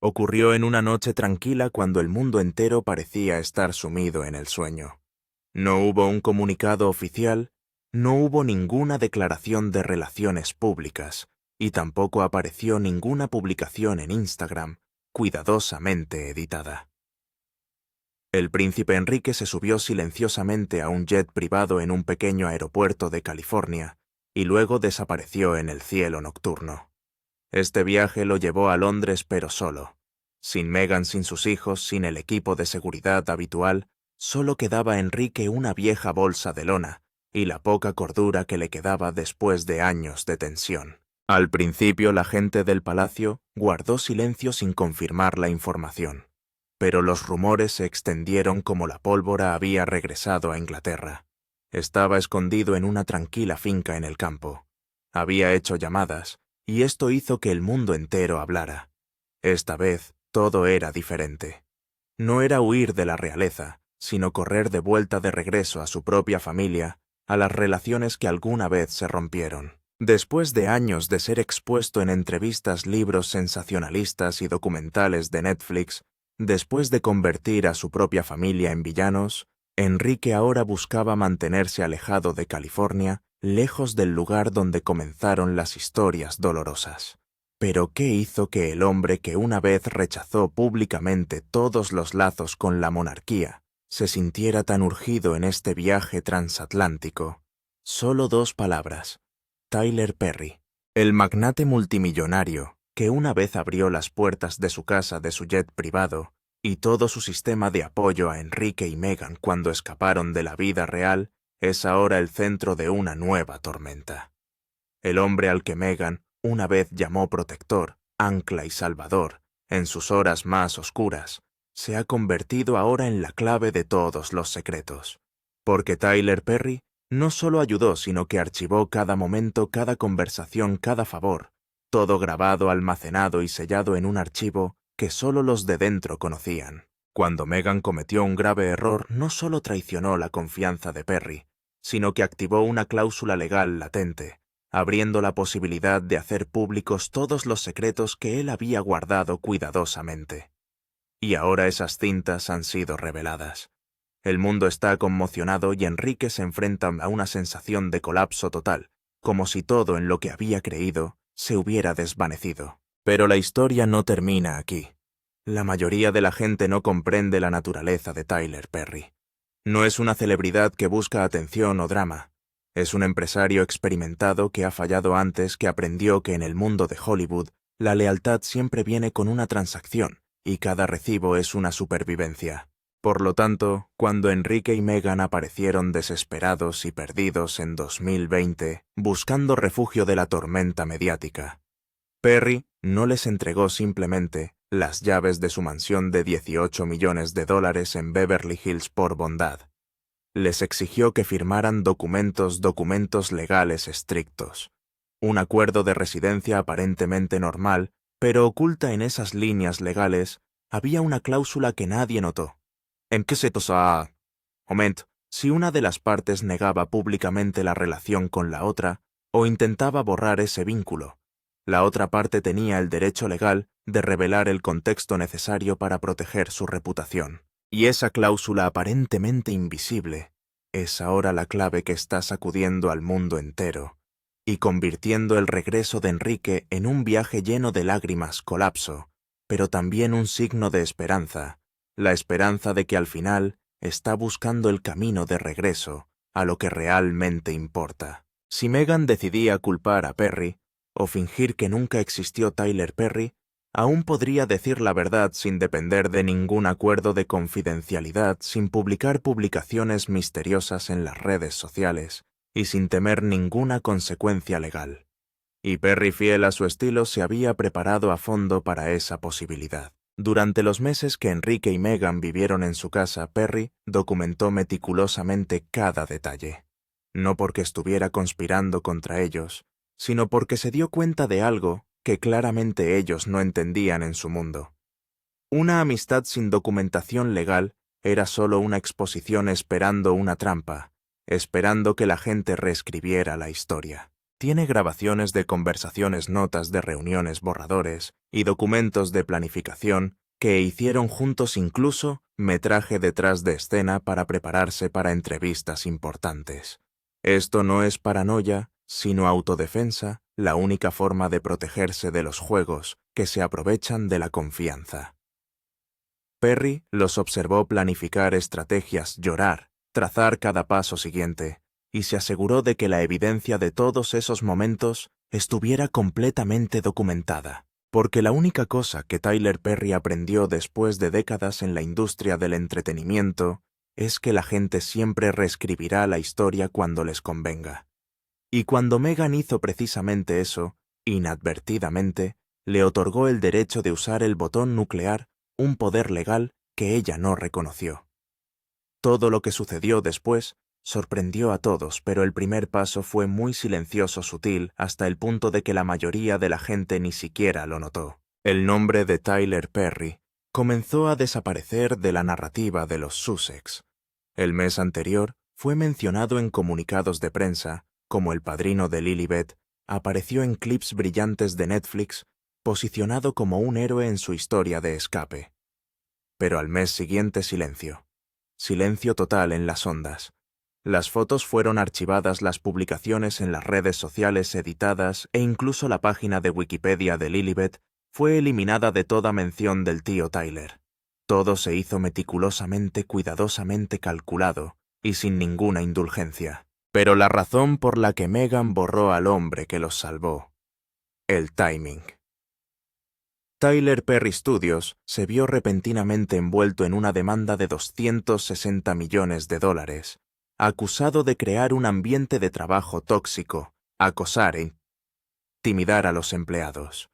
Ocurrió en una noche tranquila cuando el mundo entero parecía estar sumido en el sueño. No hubo un comunicado oficial, no hubo ninguna declaración de relaciones públicas, y tampoco apareció ninguna publicación en Instagram, cuidadosamente editada. El príncipe Enrique se subió silenciosamente a un jet privado en un pequeño aeropuerto de California, y luego desapareció en el cielo nocturno. Este viaje lo llevó a Londres pero solo. Sin Meghan, sin sus hijos, sin el equipo de seguridad habitual, solo quedaba a Enrique una vieja bolsa de lona y la poca cordura que le quedaba después de años de tensión. Al principio la gente del palacio guardó silencio sin confirmar la información, pero los rumores se extendieron como la pólvora había regresado a Inglaterra. Estaba escondido en una tranquila finca en el campo. Había hecho llamadas, y esto hizo que el mundo entero hablara. Esta vez todo era diferente. No era huir de la realeza, sino correr de vuelta de regreso a su propia familia, a las relaciones que alguna vez se rompieron. Después de años de ser expuesto en entrevistas, libros sensacionalistas y documentales de Netflix, después de convertir a su propia familia en villanos, Enrique ahora buscaba mantenerse alejado de California, lejos del lugar donde comenzaron las historias dolorosas. Pero ¿qué hizo que el hombre que una vez rechazó públicamente todos los lazos con la monarquía se sintiera tan urgido en este viaje transatlántico? Solo dos palabras: Tyler Perry. El magnate multimillonario, que una vez abrió las puertas de su casa de su jet privado, y todo su sistema de apoyo a Enrique y Meghan cuando escaparon de la vida real, es ahora el centro de una nueva tormenta. El hombre al que Meghan una vez llamó protector, ancla y salvador, en sus horas más oscuras, se ha convertido ahora en la clave de todos los secretos. Porque Tyler Perry no solo ayudó, sino que archivó cada momento, cada conversación, cada favor, todo grabado, almacenado y sellado en un archivo que solo los de dentro conocían. Cuando Meghan cometió un grave error, no solo traicionó la confianza de Perry, sino que activó una cláusula legal latente, abriendo la posibilidad de hacer públicos todos los secretos que él había guardado cuidadosamente. Y ahora esas cintas han sido reveladas. El mundo está conmocionado y Enrique se enfrenta a una sensación de colapso total, como si todo en lo que había creído se hubiera desvanecido. Pero la historia no termina aquí. La mayoría de la gente no comprende la naturaleza de Tyler Perry. No es una celebridad que busca atención o drama. Es un empresario experimentado que ha fallado antes, que aprendió que en el mundo de Hollywood la lealtad siempre viene con una transacción y cada recibo es una supervivencia. Por lo tanto, cuando Enrique y Meghan aparecieron desesperados y perdidos en 2020, buscando refugio de la tormenta mediática, Perry no les entregó simplemente las llaves de su mansión de $18 millones en Beverly Hills por bondad. Les exigió que firmaran documentos legales estrictos. Un acuerdo de residencia aparentemente normal, pero oculta en esas líneas legales había una cláusula que nadie notó. ¿En qué se tosa? Momento, si una de las partes negaba públicamente la relación con la otra o intentaba borrar ese vínculo, la otra parte tenía el derecho legal de revelar el contexto necesario para proteger su reputación. Y esa cláusula aparentemente invisible es ahora la clave que está sacudiendo al mundo entero y convirtiendo el regreso de Enrique en un viaje lleno de lágrimas, colapso, pero también un signo de esperanza, la esperanza de que al final está buscando el camino de regreso a lo que realmente importa. Si Meghan decidía culpar a Perry o fingir que nunca existió Tyler Perry, aún podría decir la verdad sin depender de ningún acuerdo de confidencialidad, sin publicar publicaciones misteriosas en las redes sociales y sin temer ninguna consecuencia legal. Y Perry, fiel a su estilo, se había preparado a fondo para esa posibilidad. Durante los meses que Enrique y Meghan vivieron en su casa, Perry documentó meticulosamente cada detalle. No porque estuviera conspirando contra ellos, sino porque se dio cuenta de algo que claramente ellos no entendían en su mundo. Una amistad sin documentación legal era solo una exposición esperando una trampa, esperando que la gente reescribiera la historia. Tiene grabaciones de conversaciones, notas de reuniones, borradores y documentos de planificación que hicieron juntos, incluso metraje detrás de escena para prepararse para entrevistas importantes. Esto no es paranoia, sino autodefensa, la única forma de protegerse de los juegos que se aprovechan de la confianza. Perry los observó planificar estrategias, llorar, trazar cada paso siguiente, y se aseguró de que la evidencia de todos esos momentos estuviera completamente documentada. Porque la única cosa que Tyler Perry aprendió después de décadas en la industria del entretenimiento es que la gente siempre reescribirá la historia cuando les convenga. Y cuando Meghan hizo precisamente eso, inadvertidamente, le otorgó el derecho de usar el botón nuclear, un poder legal que ella no reconoció. Todo lo que sucedió después sorprendió a todos, pero el primer paso fue muy silencioso, sutil, hasta el punto de que la mayoría de la gente ni siquiera lo notó. El nombre de Tyler Perry comenzó a desaparecer de la narrativa de los Sussex. El mes anterior fue mencionado en comunicados de prensa, como el padrino de Lilibet, apareció en clips brillantes de Netflix, posicionado como un héroe en su historia de escape. Pero al mes siguiente silencio. Silencio total en las ondas. Las fotos fueron archivadas, las publicaciones en las redes sociales editadas e incluso la página de Wikipedia de Lilibet fue eliminada de toda mención del tío Tyler. Todo se hizo meticulosamente, cuidadosamente calculado y sin ninguna indulgencia. Pero la razón por la que Meghan borró al hombre que los salvó: el timing. Tyler Perry Studios se vio repentinamente envuelto en una demanda de $260 millones, acusado de crear un ambiente de trabajo tóxico, acosar e intimidar a los empleados.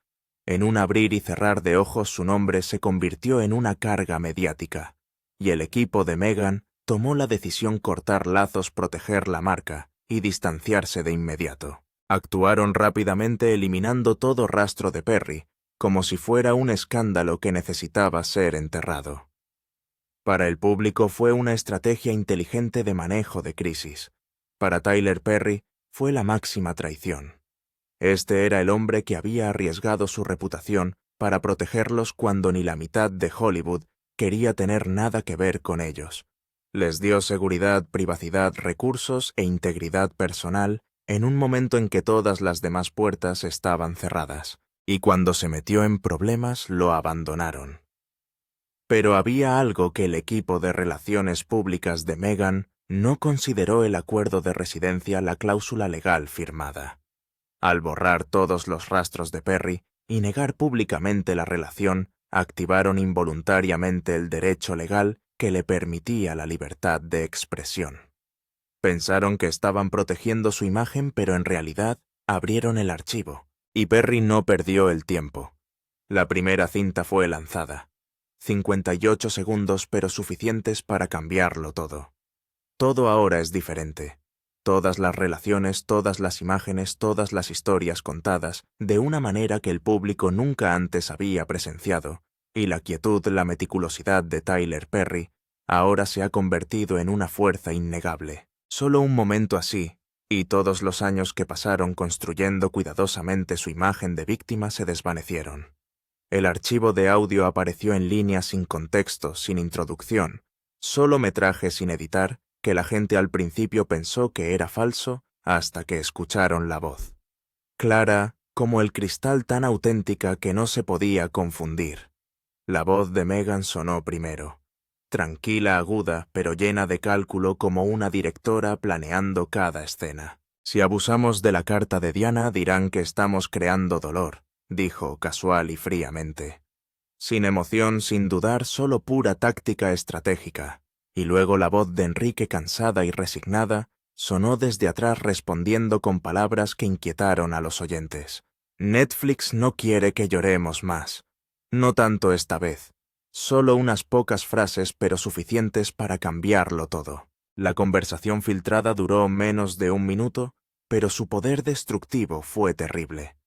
En un abrir y cerrar de ojos su nombre se convirtió en una carga mediática, y el equipo de Meghan tomó la decisión cortar lazos, proteger la marca y distanciarse de inmediato. Actuaron rápidamente eliminando todo rastro de Perry, como si fuera un escándalo que necesitaba ser enterrado. Para el público fue una estrategia inteligente de manejo de crisis. Para Tyler Perry fue la máxima traición. Este era el hombre que había arriesgado su reputación para protegerlos cuando ni la mitad de Hollywood quería tener nada que ver con ellos. Les dio seguridad, privacidad, recursos e integridad personal en un momento en que todas las demás puertas estaban cerradas, y cuando se metió en problemas lo abandonaron. Pero había algo que el equipo de relaciones públicas de Meghan no consideró: el acuerdo de residencia, la cláusula legal firmada. Al borrar todos los rastros de Perry y negar públicamente la relación, activaron involuntariamente el derecho legal que le permitía la libertad de expresión. Pensaron que estaban protegiendo su imagen, pero en realidad abrieron el archivo, y Perry no perdió el tiempo. La primera cinta fue lanzada. 58 segundos, pero suficientes para cambiarlo todo. Todo ahora es diferente. Todas las relaciones, todas las imágenes, todas las historias contadas de una manera que el público nunca antes había presenciado, y la quietud, la meticulosidad de Tyler Perry ahora se ha convertido en una fuerza innegable. Solo un momento así, y todos los años que pasaron construyendo cuidadosamente su imagen de víctima se desvanecieron. El archivo de audio apareció en línea, sin contexto, sin introducción, solo metraje sin editar, que la gente al principio pensó que era falso hasta que escucharon la voz. Clara, como el cristal, tan auténtica que no se podía confundir. La voz de Meghan sonó primero. Tranquila, aguda, pero llena de cálculo, como una directora planeando cada escena. Si abusamos de la carta de Diana, dirán que estamos creando dolor, dijo casual y fríamente. Sin emoción, sin dudar, solo pura táctica estratégica. Y luego la voz de Enrique, cansada y resignada, sonó desde atrás, respondiendo con palabras que inquietaron a los oyentes. Netflix no quiere que lloremos más. No tanto esta vez. Solo unas pocas frases, pero suficientes para cambiarlo todo. La conversación filtrada duró menos de 1 minuto, pero su poder destructivo fue terrible.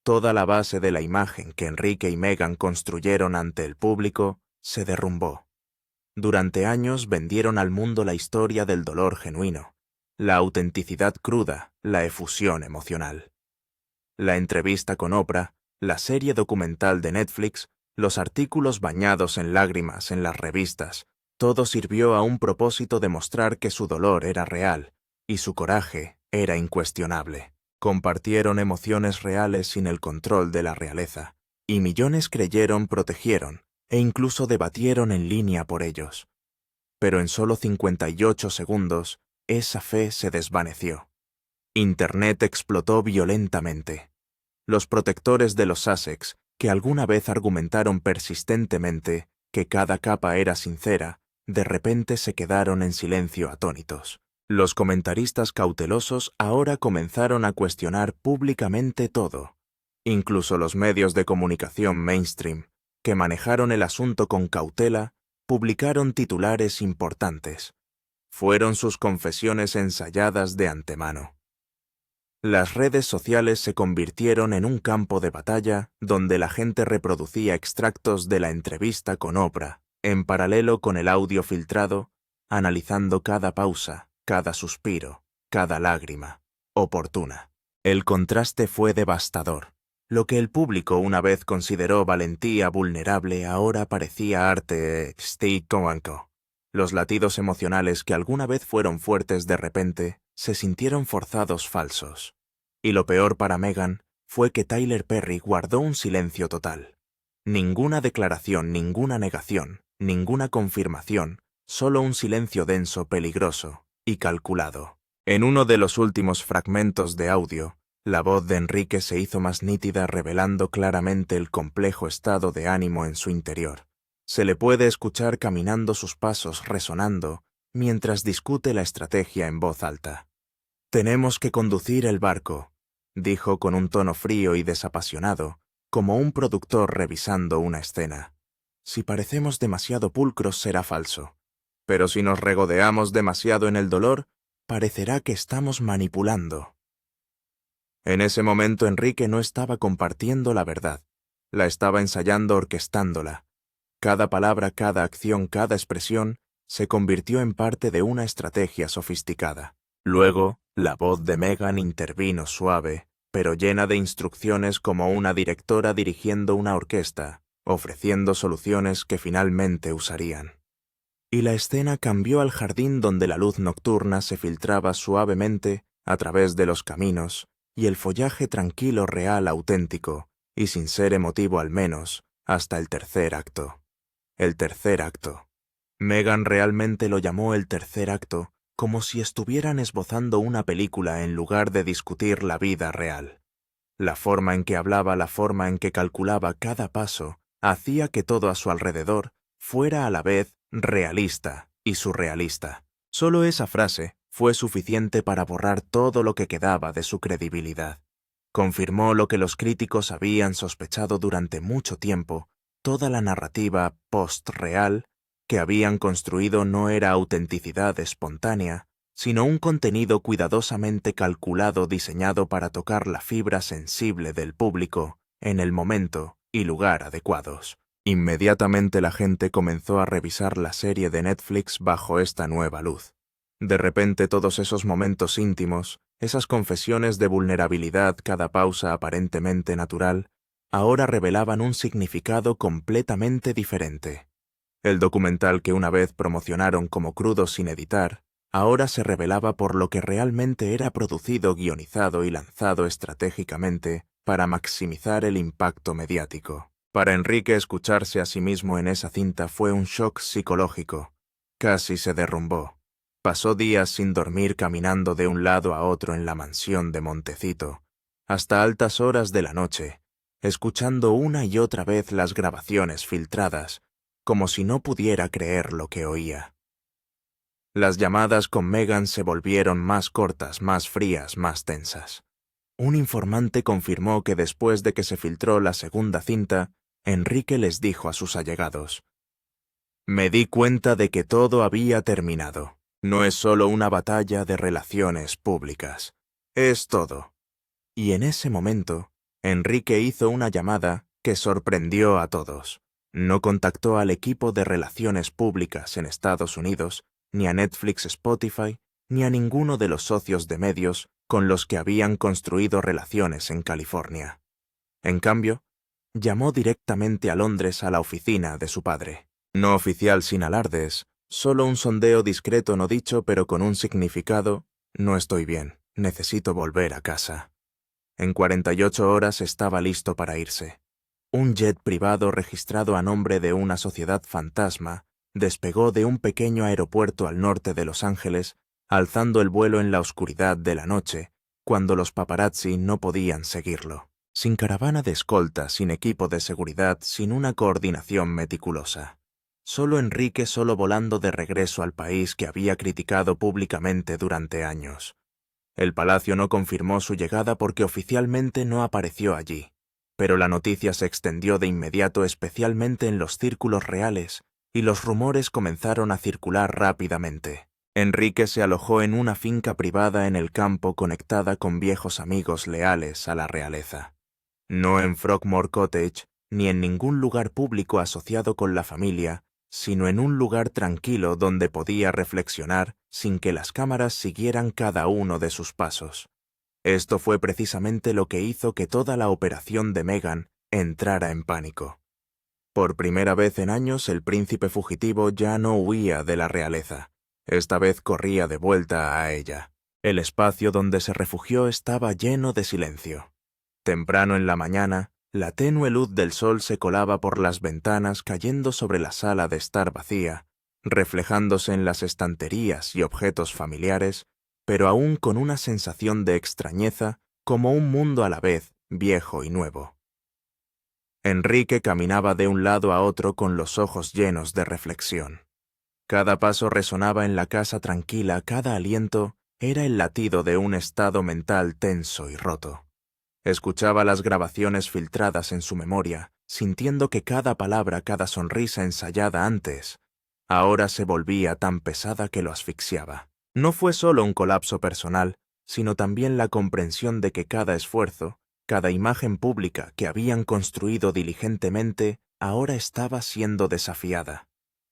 Toda la base de la imagen que Enrique y Meghan construyeron ante el público se derrumbó. Durante años vendieron al mundo la historia del dolor genuino, la autenticidad cruda, la efusión emocional. La entrevista con Oprah, la serie documental de Netflix, los artículos bañados en lágrimas en las revistas, todo sirvió a un propósito de mostrar que su dolor era real y su coraje era incuestionable. Compartieron emociones reales sin el control de la realeza, y millones creyeron, protegieron e incluso debatieron en línea por ellos. Pero en solo 58 segundos, esa fe se desvaneció. Internet explotó violentamente. Los protectores de los Sussex, que alguna vez argumentaron persistentemente que cada capa era sincera, de repente se quedaron en silencio atónitos. Los comentaristas cautelosos ahora comenzaron a cuestionar públicamente todo. Incluso los medios de comunicación mainstream, que manejaron el asunto con cautela, publicaron titulares importantes. Fueron sus confesiones ensayadas de antemano. Las redes sociales se convirtieron en un campo de batalla donde la gente reproducía extractos de la entrevista con Oprah, en paralelo con el audio filtrado, analizando cada pausa, cada suspiro, cada lágrima, oportuna. El contraste fue devastador. Lo que el público una vez consideró valentía vulnerable ahora parecía arte estético. Los latidos emocionales que alguna vez fueron fuertes de repente se sintieron forzados falsos. Y lo peor para Meghan fue que Tyler Perry guardó un silencio total. Ninguna declaración, ninguna negación, ninguna confirmación, solo un silencio denso, peligroso y calculado. En uno de los últimos fragmentos de audio, la voz de Enrique se hizo más nítida, revelando claramente el complejo estado de ánimo en su interior. Se le puede escuchar caminando sus pasos resonando mientras discute la estrategia en voz alta. «Tenemos que conducir el barco», dijo con un tono frío y desapasionado, como un productor revisando una escena. «Si parecemos demasiado pulcros será falso, pero si nos regodeamos demasiado en el dolor, parecerá que estamos manipulando». En ese momento Enrique no estaba compartiendo la verdad, la estaba ensayando orquestándola. Cada palabra, cada acción, cada expresión se convirtió en parte de una estrategia sofisticada. Luego, la voz de Meghan intervino suave, pero llena de instrucciones como una directora dirigiendo una orquesta, ofreciendo soluciones que finalmente usarían. Y la escena cambió al jardín donde la luz nocturna se filtraba suavemente a través de los caminos, y el follaje tranquilo, real, auténtico, y sin ser emotivo al menos, hasta el tercer acto. El tercer acto. Meghan realmente lo llamó el tercer acto, como si estuvieran esbozando una película en lugar de discutir la vida real. La forma en que hablaba, la forma en que calculaba cada paso, hacía que todo a su alrededor fuera a la vez realista y surrealista. Solo esa frase fue suficiente para borrar todo lo que quedaba de su credibilidad. Confirmó lo que los críticos habían sospechado durante mucho tiempo: toda la narrativa post-real que habían construido no era autenticidad espontánea, sino un contenido cuidadosamente calculado diseñado para tocar la fibra sensible del público en el momento y lugar adecuados. Inmediatamente la gente comenzó a revisar la serie de Netflix bajo esta nueva luz. De repente todos esos momentos íntimos, esas confesiones de vulnerabilidad, cada pausa aparentemente natural, ahora revelaban un significado completamente diferente. El documental que una vez promocionaron como crudo sin editar, ahora se revelaba por lo que realmente era: producido, guionizado y lanzado estratégicamente para maximizar el impacto mediático. Para Enrique, escucharse a sí mismo en esa cinta fue un shock psicológico. Casi se derrumbó. Pasó días sin dormir caminando de un lado a otro en la mansión de Montecito, hasta altas horas de la noche, escuchando una y otra vez las grabaciones filtradas, como si no pudiera creer lo que oía. Las llamadas con Meghan se volvieron más cortas, más frías, más tensas. Un informante confirmó que después de que se filtró la segunda cinta, Enrique les dijo a sus allegados: «Me di cuenta de que todo había terminado. No es solo una batalla de relaciones públicas. Es todo». Y en ese momento, Enrique hizo una llamada que sorprendió a todos. No contactó al equipo de relaciones públicas en Estados Unidos, ni a Netflix, Spotify, ni a ninguno de los socios de medios con los que habían construido relaciones en California. En cambio, llamó directamente a Londres a la oficina de su padre. No oficial sin alardes, solo un sondeo discreto no dicho pero con un significado: no estoy bien, necesito volver a casa. En 48 horas estaba listo para irse. Un jet privado registrado a nombre de una sociedad fantasma despegó de un pequeño aeropuerto al norte de Los Ángeles, alzando el vuelo en la oscuridad de la noche, cuando los paparazzi no podían seguirlo. Sin caravana de escolta, sin equipo de seguridad, sin una coordinación meticulosa. Solo Enrique solo volando de regreso al país que había criticado públicamente durante años. El palacio no confirmó su llegada porque oficialmente no apareció allí, pero la noticia se extendió de inmediato, especialmente en los círculos reales, y los rumores comenzaron a circular rápidamente. Enrique se alojó en una finca privada en el campo conectada con viejos amigos leales a la realeza. No en Frogmore Cottage, ni en ningún lugar público asociado con la familia, sino en un lugar tranquilo donde podía reflexionar sin que las cámaras siguieran cada uno de sus pasos. Esto fue precisamente lo que hizo que toda la operación de Meghan entrara en pánico. Por primera vez en años, el príncipe fugitivo ya no huía de la realeza. Esta vez corría de vuelta a ella. El espacio donde se refugió estaba lleno de silencio. Temprano en la mañana, la tenue luz del sol se colaba por las ventanas cayendo sobre la sala de estar vacía, reflejándose en las estanterías y objetos familiares, pero aún con una sensación de extrañeza, como un mundo a la vez viejo y nuevo. Enrique caminaba de un lado a otro con los ojos llenos de reflexión. Cada paso resonaba en la casa tranquila, cada aliento era el latido de un estado mental tenso y roto. Escuchaba las grabaciones filtradas en su memoria, sintiendo que cada palabra, cada sonrisa ensayada antes, ahora se volvía tan pesada que lo asfixiaba. No fue solo un colapso personal, sino también la comprensión de que cada esfuerzo, cada imagen pública que habían construido diligentemente, ahora estaba siendo desafiada.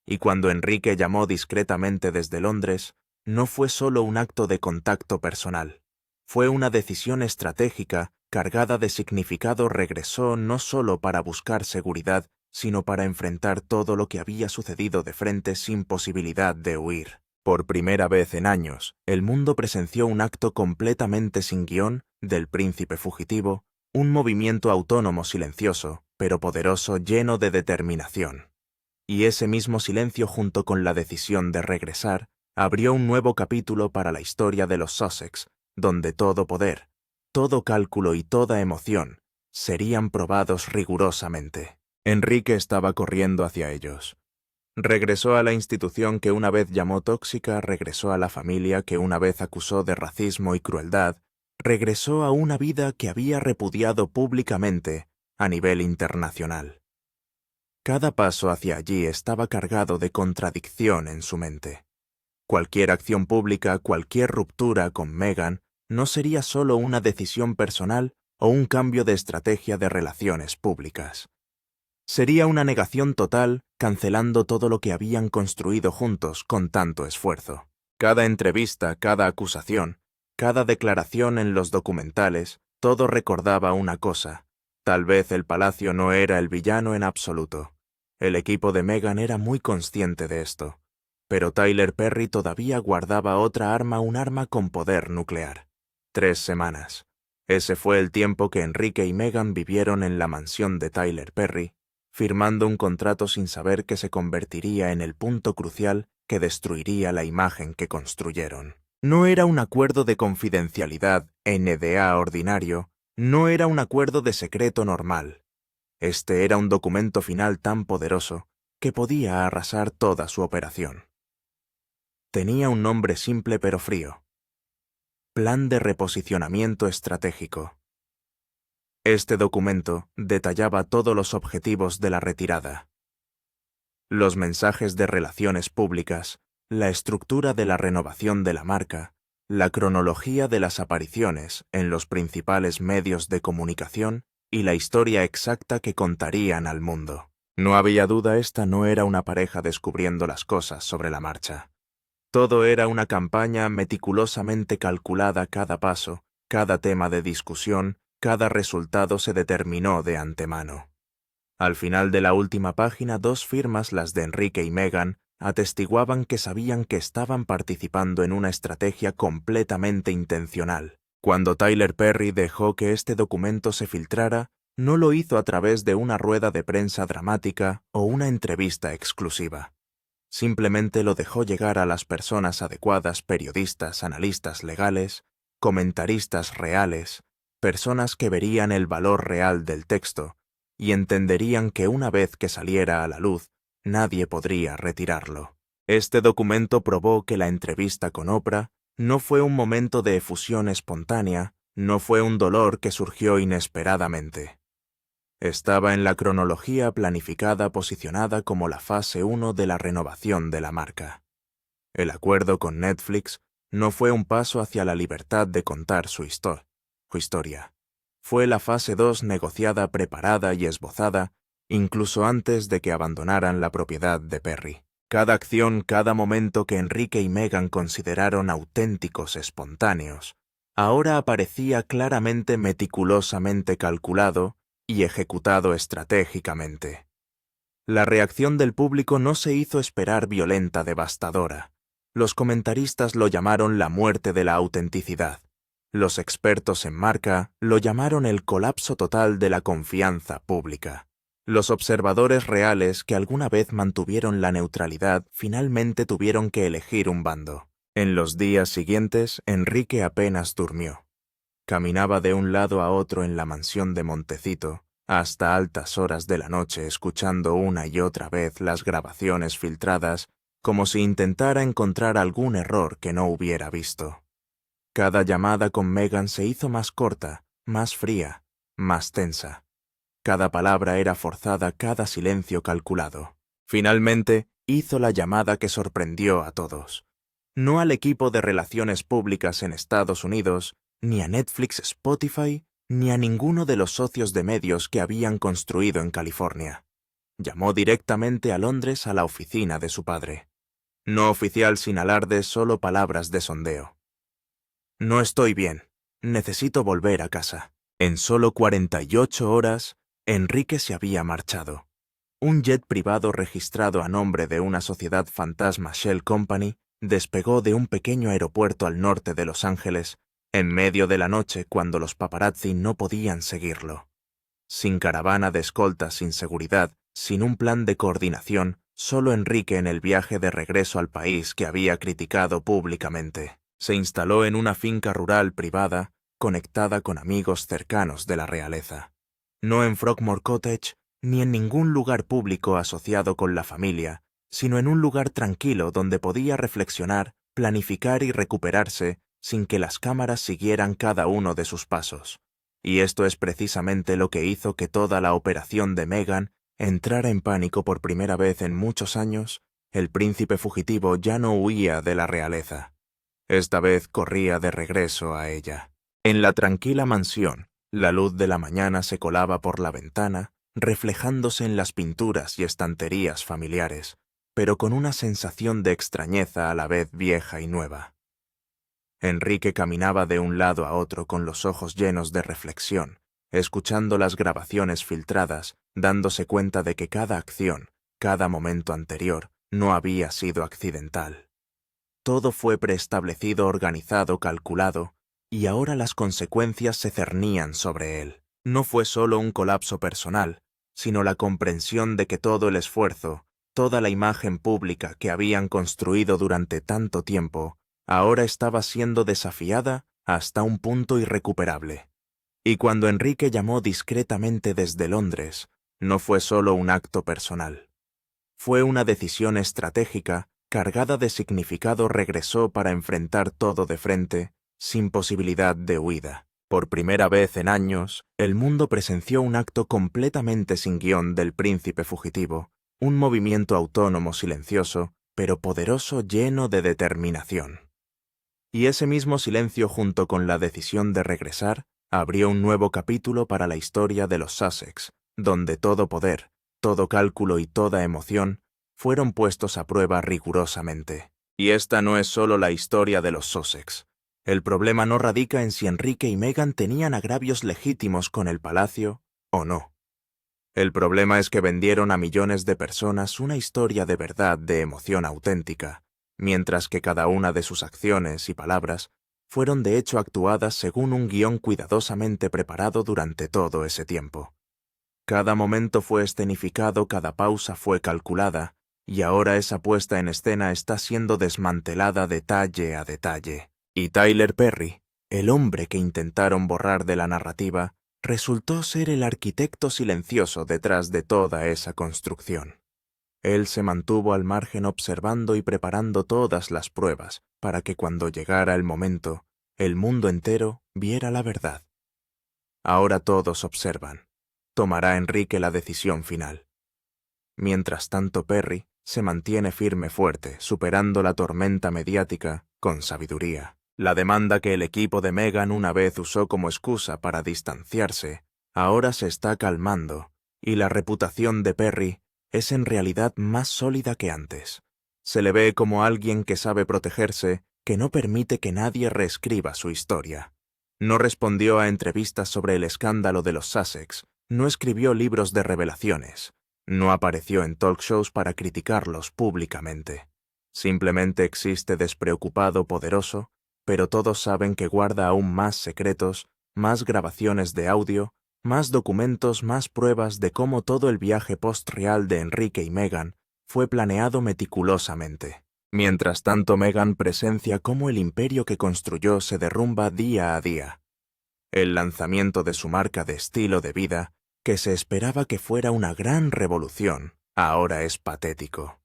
Y cuando Enrique llamó discretamente desde Londres, no fue solo un acto de contacto personal. Fue una decisión estratégica cargada de significado. Regresó no solo para buscar seguridad, sino para enfrentar todo lo que había sucedido de frente sin posibilidad de huir. Por primera vez en años, el mundo presenció un acto completamente sin guión del príncipe fugitivo, un movimiento autónomo silencioso, pero poderoso, lleno de determinación. Y ese mismo silencio, junto con la decisión de regresar, abrió un nuevo capítulo para la historia de los Sussex, donde todo poder, todo cálculo y toda emoción serían probados rigurosamente. Enrique estaba corriendo hacia ellos. Regresó a la institución que una vez llamó tóxica, regresó a la familia que una vez acusó de racismo y crueldad, regresó a una vida que había repudiado públicamente a nivel internacional. Cada paso hacia allí estaba cargado de contradicción en su mente. Cualquier acción pública, cualquier ruptura con Meghan, no sería solo una decisión personal o un cambio de estrategia de relaciones públicas. Sería una negación total, cancelando todo lo que habían construido juntos con tanto esfuerzo. Cada entrevista, cada acusación, cada declaración en los documentales, todo recordaba una cosa: tal vez el palacio no era el villano en absoluto. El equipo de Meghan era muy consciente de esto, pero Tyler Perry todavía guardaba otra arma, un arma con poder nuclear. 3 semanas. Ese fue el tiempo que Enrique y Meghan vivieron en la mansión de Tyler Perry, firmando un contrato sin saber que se convertiría en el punto crucial que destruiría la imagen que construyeron. No era un acuerdo de confidencialidad NDA ordinario, no era un acuerdo de secreto normal. Este era un documento final tan poderoso que podía arrasar toda su operación. Tenía un nombre simple pero frío: Plan de Reposicionamiento Estratégico. Este documento detallaba todos los objetivos de la retirada: los mensajes de relaciones públicas, la estructura de la renovación de la marca, la cronología de las apariciones en los principales medios de comunicación y la historia exacta que contarían al mundo. No había duda, esta no era una pareja descubriendo las cosas sobre la marcha. Todo era una campaña meticulosamente calculada, cada paso, cada tema de discusión, cada resultado se determinó de antemano. Al final de la última página, 2 firmas, las de Enrique y Meghan, atestiguaban que sabían que estaban participando en una estrategia completamente intencional. Cuando Tyler Perry dejó que este documento se filtrara, no lo hizo a través de una rueda de prensa dramática o una entrevista exclusiva. Simplemente lo dejó llegar a las personas adecuadas: periodistas, analistas legales, comentaristas reales, personas que verían el valor real del texto y entenderían que una vez que saliera a la luz, nadie podría retirarlo. Este documento probó que la entrevista con Oprah no fue un momento de efusión espontánea, no fue un dolor que surgió inesperadamente. Estaba en la cronología planificada, posicionada como la fase 1 de la renovación de la marca. El acuerdo con Netflix no fue un paso hacia la libertad de contar su historia. Fue la fase 2 negociada, preparada y esbozada, incluso antes de que abandonaran la propiedad de Perry. Cada acción, cada momento que Enrique y Meghan consideraron auténticos, espontáneos, ahora aparecía claramente, meticulosamente calculado y ejecutado estratégicamente. La reacción del público no se hizo esperar: violenta, devastadora. Los comentaristas lo llamaron la muerte de la autenticidad. Los expertos en marca lo llamaron el colapso total de la confianza pública. Los observadores reales, que alguna vez mantuvieron la neutralidad, finalmente tuvieron que elegir un bando. En los días siguientes, Enrique apenas durmió. Caminaba de un lado a otro en la mansión de Montecito, hasta altas horas de la noche, escuchando una y otra vez las grabaciones filtradas, como si intentara encontrar algún error que no hubiera visto. Cada llamada con Meghan se hizo más corta, más fría, más tensa. Cada palabra era forzada, cada silencio calculado. Finalmente, hizo la llamada que sorprendió a todos. No al equipo de relaciones públicas en Estados Unidos, ni a Netflix, Spotify, ni a ninguno de los socios de medios que habían construido en California. Llamó directamente a Londres, a la oficina de su padre. No oficial, sin alardes, solo palabras de sondeo. No estoy bien. Necesito volver a casa. En solo 48 horas, Enrique se había marchado. Un jet privado registrado a nombre de una sociedad fantasma, Shell Company, despegó de un pequeño aeropuerto al norte de Los Ángeles, en medio de la noche, cuando los paparazzi no podían seguirlo. Sin caravana de escoltas, sin seguridad, sin un plan de coordinación, solo Enrique en el viaje de regreso al país que había criticado públicamente. Se instaló en una finca rural privada, conectada con amigos cercanos de la realeza. No en Frogmore Cottage, ni en ningún lugar público asociado con la familia, sino en un lugar tranquilo donde podía reflexionar, planificar y recuperarse sin que las cámaras siguieran cada uno de sus pasos. Y esto es precisamente lo que hizo que toda la operación de Meghan entrara en pánico. Por primera vez en muchos años, el príncipe fugitivo ya no huía de la realeza. Esta vez corría de regreso a ella. En la tranquila mansión, la luz de la mañana se colaba por la ventana, reflejándose en las pinturas y estanterías familiares, pero con una sensación de extrañeza a la vez vieja y nueva. Enrique caminaba de un lado a otro con los ojos llenos de reflexión, escuchando las grabaciones filtradas, dándose cuenta de que cada acción, cada momento anterior, no había sido accidental. Todo fue preestablecido, organizado, calculado, y ahora las consecuencias se cernían sobre él. No fue solo un colapso personal, sino la comprensión de que todo el esfuerzo, toda la imagen pública que habían construido durante tanto tiempo, ahora estaba siendo desafiada hasta un punto irrecuperable. Y cuando Enrique llamó discretamente desde Londres, no fue solo un acto personal. Fue una decisión estratégica, cargada de significado. Regresó para enfrentar todo de frente, sin posibilidad de huida. Por primera vez en años, el mundo presenció un acto completamente sin guión del príncipe fugitivo, un movimiento autónomo, silencioso, pero poderoso, lleno de determinación. Y ese mismo silencio, junto con la decisión de regresar, abrió un nuevo capítulo para la historia de los Sussex, donde todo poder, todo cálculo y toda emoción fueron puestos a prueba rigurosamente. Y esta no es solo la historia de los Sussex. El problema no radica en si Enrique y Meghan tenían agravios legítimos con el palacio o no. El problema es que vendieron a millones de personas una historia de verdad, de emoción auténtica, mientras que cada una de sus acciones y palabras fueron de hecho actuadas según un guión cuidadosamente preparado durante todo ese tiempo. Cada momento fue escenificado, cada pausa fue calculada, y ahora esa puesta en escena está siendo desmantelada detalle a detalle. Y Tyler Perry, el hombre que intentaron borrar de la narrativa, resultó ser el arquitecto silencioso detrás de toda esa construcción. Él se mantuvo al margen observando y preparando todas las pruebas para que cuando llegara el momento, el mundo entero viera la verdad. Ahora todos observan. Tomará Enrique la decisión final. Mientras tanto, Perry se mantiene firme fuerte, superando la tormenta mediática con sabiduría. La demanda que el equipo de Meghan una vez usó como excusa para distanciarse, ahora se está calmando, y la reputación de Perry es en realidad más sólida que antes. Se le ve como alguien que sabe protegerse, que no permite que nadie reescriba su historia. No respondió a entrevistas sobre el escándalo de los Sussex, no escribió libros de revelaciones, no apareció en talk shows para criticarlos públicamente. Simplemente existe despreocupado, poderoso, pero todos saben que guarda aún más secretos, más grabaciones de audio, más documentos, más pruebas de cómo todo el viaje post-real de Enrique y Meghan fue planeado meticulosamente. Mientras tanto, Meghan presencia cómo el imperio que construyó se derrumba día a día. El lanzamiento de su marca de estilo de vida, que se esperaba que fuera una gran revolución, ahora es patético.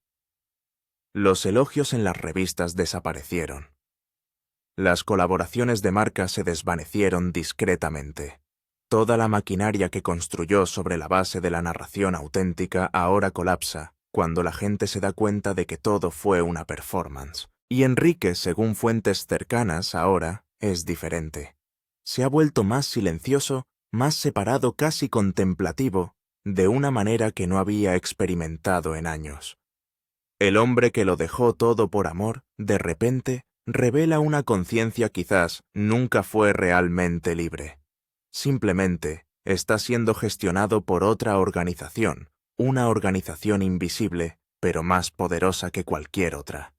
Los elogios en las revistas desaparecieron. Las colaboraciones de marca se desvanecieron discretamente. Toda la maquinaria que construyó sobre la base de la narración auténtica ahora colapsa cuando la gente se da cuenta de que todo fue una performance. Y Enrique, según fuentes cercanas, ahora es diferente. Se ha vuelto más silencioso, más separado, casi contemplativo, de una manera que no había experimentado en años. El hombre que lo dejó todo por amor, de repente, revela una conciencia quizás nunca fue realmente libre. Simplemente está siendo gestionado por otra organización, una organización invisible, pero más poderosa que cualquier otra.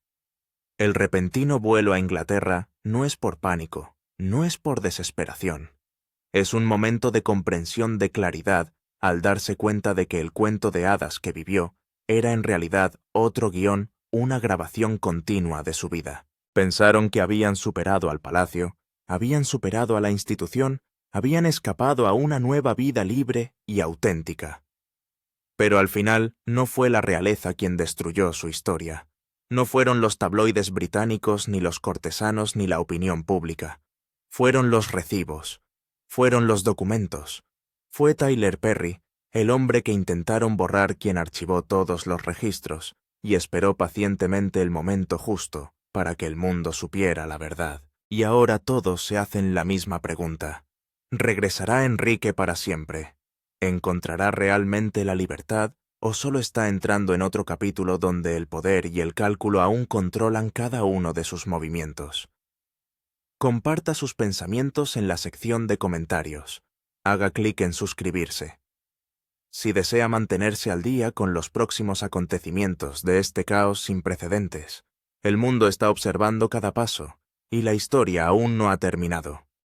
El repentino vuelo a Inglaterra no es por pánico, no es por desesperación. Es un momento de comprensión, de claridad, al darse cuenta de que el cuento de hadas que vivió era en realidad otro guión, una grabación continua de su vida. Pensaron que habían superado al palacio, habían superado a la institución, habían escapado a una nueva vida libre y auténtica. Pero al final no fue la realeza quien destruyó su historia. No fueron los tabloides británicos, ni los cortesanos, ni la opinión pública. Fueron los recibos. Fueron los documentos. Fue Tyler Perry, el hombre que intentaron borrar, quien archivó todos los registros y esperó pacientemente el momento justo para que el mundo supiera la verdad. Y ahora todos se hacen la misma pregunta. ¿Regresará Enrique para siempre? ¿Encontrará realmente la libertad o solo está entrando en otro capítulo donde el poder y el cálculo aún controlan cada uno de sus movimientos? Comparta sus pensamientos en la sección de comentarios. Haga clic en suscribirse. Si desea mantenerse al día con los próximos acontecimientos de este caos sin precedentes, el mundo está observando cada paso y la historia aún no ha terminado.